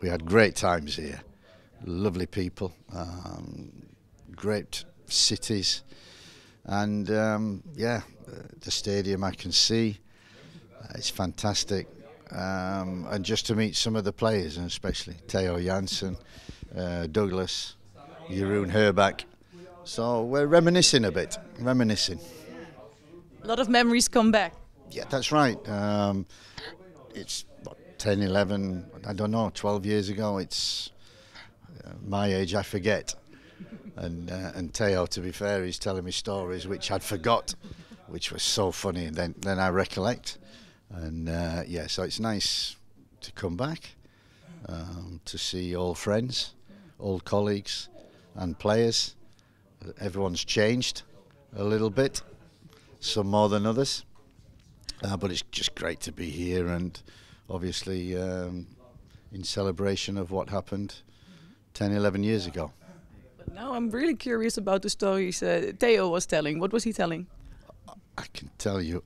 we had great times here, lovely people, great cities, and the stadium I can see, it's fantastic, and just to meet some of the players, and especially Theo Jansen, Douglas, Jeroen Herbach. So we're reminiscing a bit, A lot of memories come back. Yeah, that's right. It's 10, 11, I don't know, 12 years ago. It's my age, I forget. And Theo, to be fair, he's telling me stories which I'd forgot, which was so funny. And then I recollect. And so it's nice to come back, to see old friends, old colleagues and players. Everyone's changed a little bit, some more than others. But it's just great to be here, and obviously in celebration of what happened 10, 11 years ago. But now I'm really curious about the stories Theo was telling. What was he telling? I can tell you,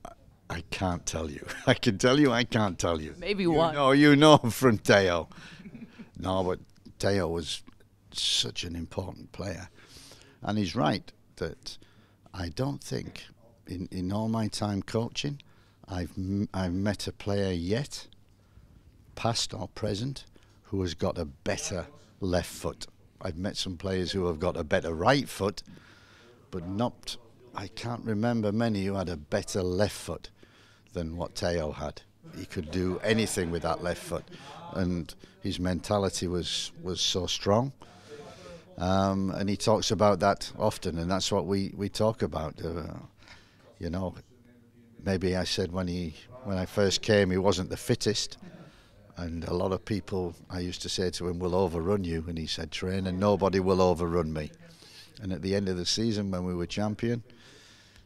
I can't tell you. I can tell you, I can't tell you. Maybe one. No, you know from Theo. No, but Theo was such an important player. And he's right that I don't think in all my time coaching I've met a player yet, past or present, who has got a better left foot. I've met some players who have got a better right foot, but not, I can't remember many who had a better left foot than what Theo had. He could do anything with that left foot, and his mentality was so strong. And he talks about that often, and that's what we talk about. Maybe I said when I first came, he wasn't the fittest, and a lot of people, I used to say to him, will overrun you, and he said, trainer, nobody will overrun me. And at the end of the season, when we were champion,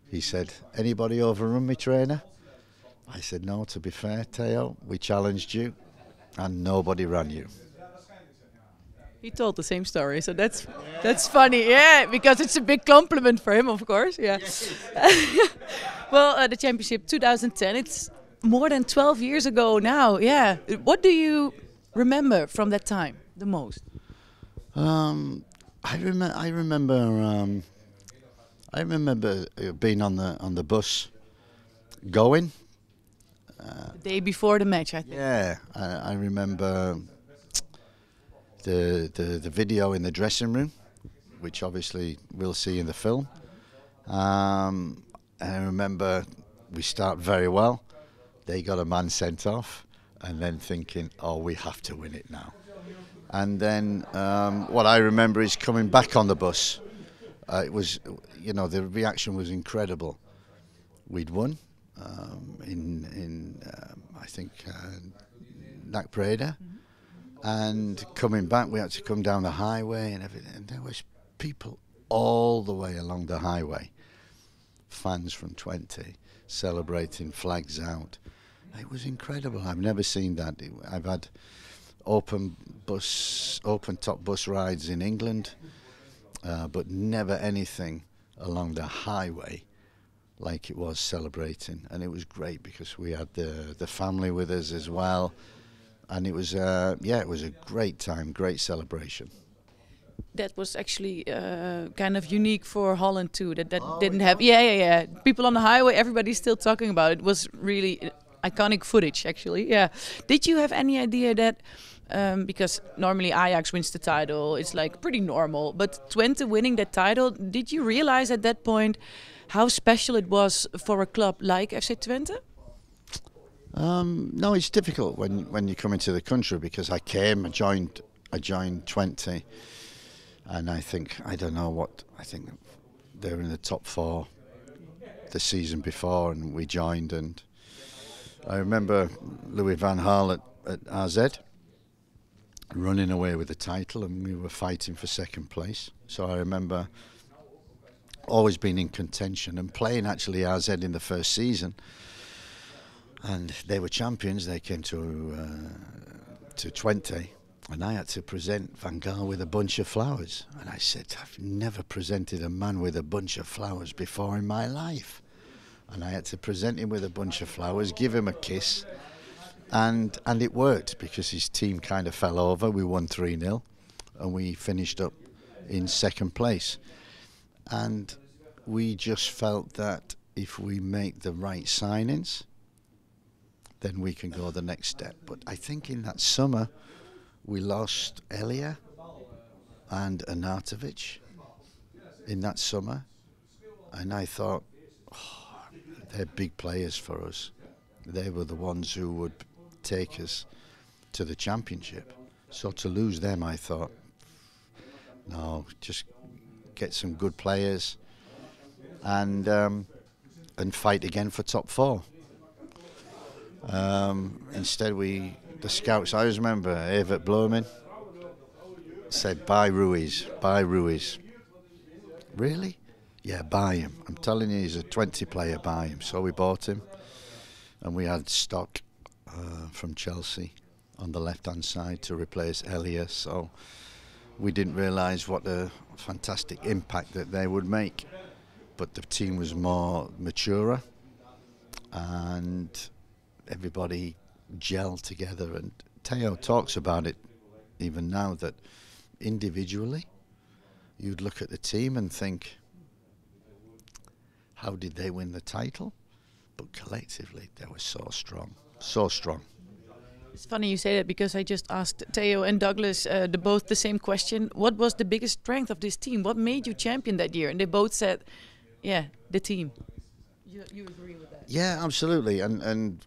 he said, anybody overrun me, trainer? I said, no, to be fair, Theo, we challenged you, and nobody ran you. He told the same story, so that's funny, yeah, because it's a big compliment for him, of course, yeah. Well, the championship 2010, it's more than 12 years ago now, yeah. What do you remember from that time the most? I remember being on the bus going. The day before the match, I think. Yeah, I remember the video in the dressing room, which obviously we'll see in the film. I remember we start very well. They got a man sent off, and then thinking, oh, we have to win it now. And then what I remember is coming back on the bus. It was, the reaction was incredible. We'd won in I think, Nac Breda. And coming back, we had to come down the highway and everything. And there was people all the way along the highway, fans from Twente, celebrating, flags out. It was incredible. I've never seen that. I've had open top bus rides in England, but never anything along the highway like it was celebrating. And it was great because we had the family with us as well. And it was, it was a great time, great celebration. That was actually kind of unique for Holland too. That didn't have, yeah. People on the highway, everybody's still talking about it. It was really iconic footage, actually. Yeah. Did you have any idea that, because normally Ajax wins the title, it's like pretty normal. But Twente winning that title, did you realize at that point how special it was for a club like FC Twente? No, it's difficult when you come into the country, because I joined Twente, and I think they were in the top 4 the season before, and we joined, and I remember Louis van Gaal at AZ running away with the title, and we were fighting for second place. So I remember always being in contention and playing actually AZ in the first season. And they were champions. They came to Twente, and I had to present Van Gaal with a bunch of flowers. And I said, I've never presented a man with a bunch of flowers before in my life. And I had to present him with a bunch of flowers, give him a kiss, And it worked because his team kind of fell over. We won 3-0 and we finished up in second place. And we just felt that if we make the right signings, then we can go the next step. But I think in that summer, we lost Elia and Anatovic in that summer. And I thought, they're big players for us. They were the ones who would take us to the championship. So to lose them, I thought, no, just get some good players and fight again for top 4. Instead, the scouts, I always remember Evert Bloemen said, buy Ruiz. Really? Yeah, buy him. I'm telling you, he's a 20 player, buy him. So we bought him, and we had stock from Chelsea on the left-hand side to replace Elia. So we didn't realise what a fantastic impact that they would make. But the team was more mature, and everybody gelled together. And Theo talks about it even now, that individually you'd look at the team and think, how did they win the title? But collectively they were so strong, so strong. It's funny you say that, because I just asked Theo and Douglas both the same question. What was the biggest strength of this team? What made you champion that year? And they both said, yeah, the team. You agree with that? Yeah, absolutely. And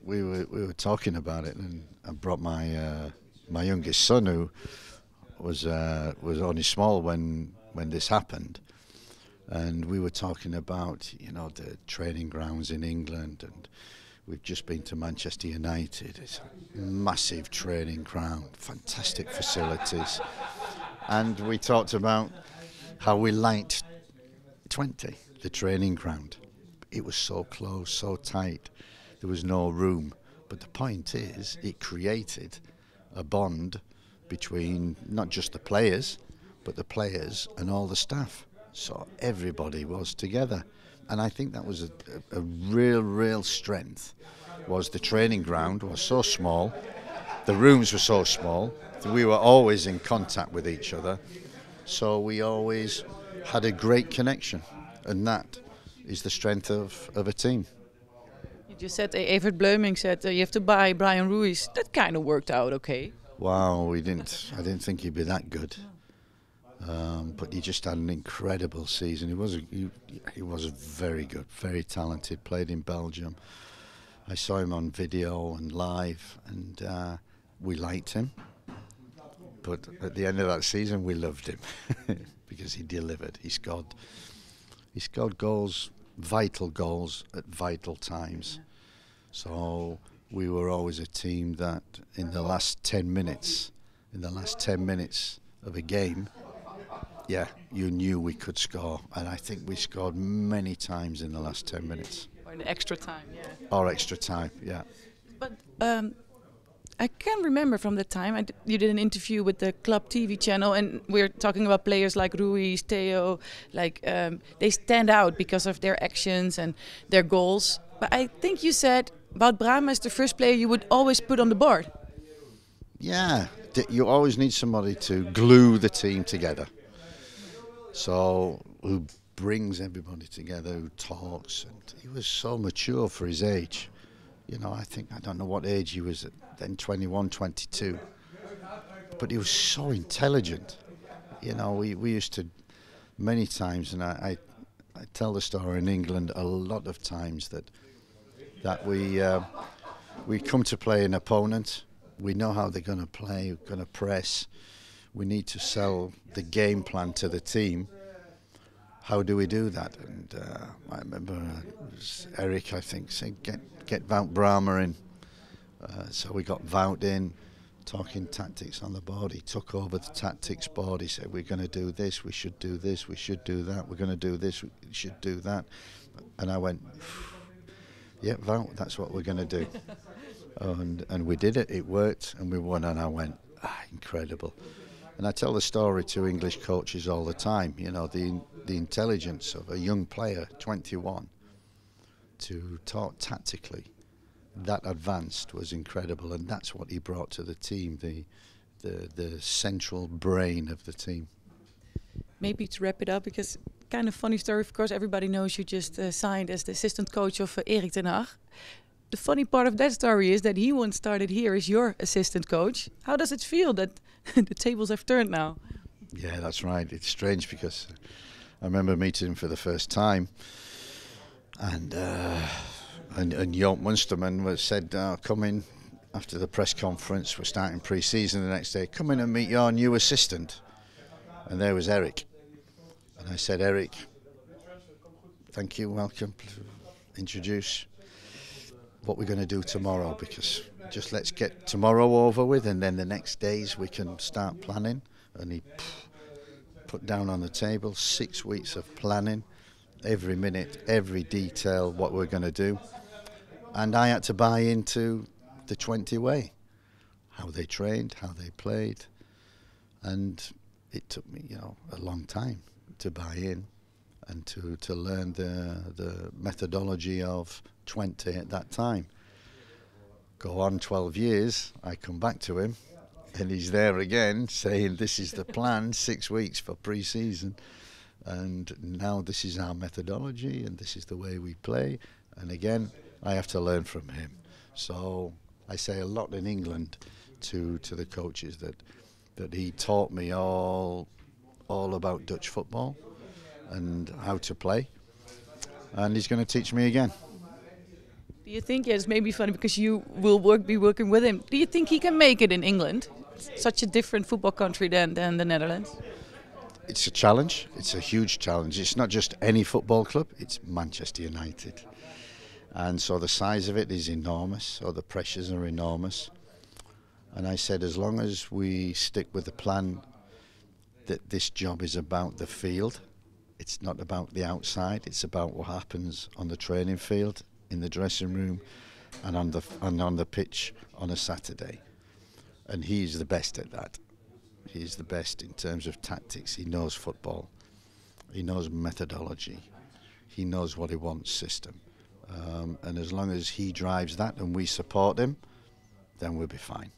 we were talking about it, and I brought my youngest son, who was only small when this happened, and we were talking about, you know, the training grounds in England, and we've just been to Manchester United. It's a massive training ground, fantastic facilities, and we talked about how we liked Twente, the training ground. It was so close, so tight. There was no room. But the point is, it created a bond between not just the players, but the players and all the staff. So everybody was together. And I think that was a real strength, was the training ground was so small, the rooms were so small, we were always in contact with each other. So we always had a great connection. And that is the strength of a team. You just said, Evert Bleuming said, you have to buy Brian Ruiz. That kind of worked out okay. Wow, I didn't think he'd be that good. But he just had an incredible season. He was very good, very talented, played in Belgium. I saw him on video and live, and we liked him. But at the end of that season, we loved him because he delivered. He scored goals, vital goals at vital times. So we were always a team that in the last 10 minutes of a game, yeah, you knew we could score. And I think we scored many times in the last 10 minutes. Or in extra time, yeah. Or extra time, yeah. But I can remember from that time, you did an interview with the club TV channel, and we're talking about players like Ruiz, Theo, like they stand out because of their actions and their goals. But I think you said about Brahma as the first player you would always put on the board. Yeah, you always need somebody to glue the team together. So who brings everybody together, who talks, and he was so mature for his age. You know, I don't know what age he was at then, 21, 22. But he was so intelligent. You know, we used to, many times, and I tell the story in England a lot of times, that we come to play an opponent. We know how they're going to play, we're going to press. We need to sell the game plan to the team. How do we do that? And I remember it was Erik, I think, saying, get Wout Brahma in. So we got Wout in, talking tactics on the board. He took over the tactics board. He said, we're going to do this, we should do this, we should do that, we're going to do this, we should do that. And I went, yeah, Wout, that's what we're going to do. And we did it, it worked, and we won. And I went, incredible. And I tell the story to English coaches all the time, you know, the intelligence of a young player, 21, to talk tactically that advanced was incredible, and that's what he brought to the team, the central brain of the team. Maybe to wrap it up, because kind of funny story, of course, everybody knows you just signed as the assistant coach of Erik ten Hag. The funny part of that story is that he once started here as your assistant coach. How does it feel that the tables have turned now? Yeah, that's right. It's strange because I remember meeting him for the first time, and Joop Munsterman said, come in after the press conference, we're starting pre-season the next day, come in and meet your new assistant. And there was Erik. And I said, Erik, thank you, welcome, introduce what we're going to do tomorrow, because just let's get tomorrow over with, and then the next days we can start planning. And he put down on the table 6 weeks of planning, every minute, every detail, what we're going to do. And I had to buy into the Twente way, how they trained, how they played. And it took me, a long time to buy in and to learn the methodology of Twente at that time. Go on 12 years, I come back to him, and he's there again saying this is the plan, 6 weeks for pre-season, and now this is our methodology and this is the way we play. And again, I have to learn from him. So I say a lot in England to the coaches that he taught me all about Dutch football and how to play, and he's going to teach me again. Do you think, it's maybe funny because you will be working with him, do you think he can make it in England? It's such a different football country than the Netherlands. It's a challenge, it's a huge challenge. It's not just any football club, it's Manchester United. And so the size of it is enormous, so the pressures are enormous. And I said, as long as we stick with the plan that this job is about the field, it's not about the outside, it's about what happens on the training field, in the dressing room, and on the pitch on a Saturday. And he's the best at that. He's the best in terms of tactics. He knows football. He knows methodology. He knows what he wants system. And as long as he drives that and we support him, then we'll be fine.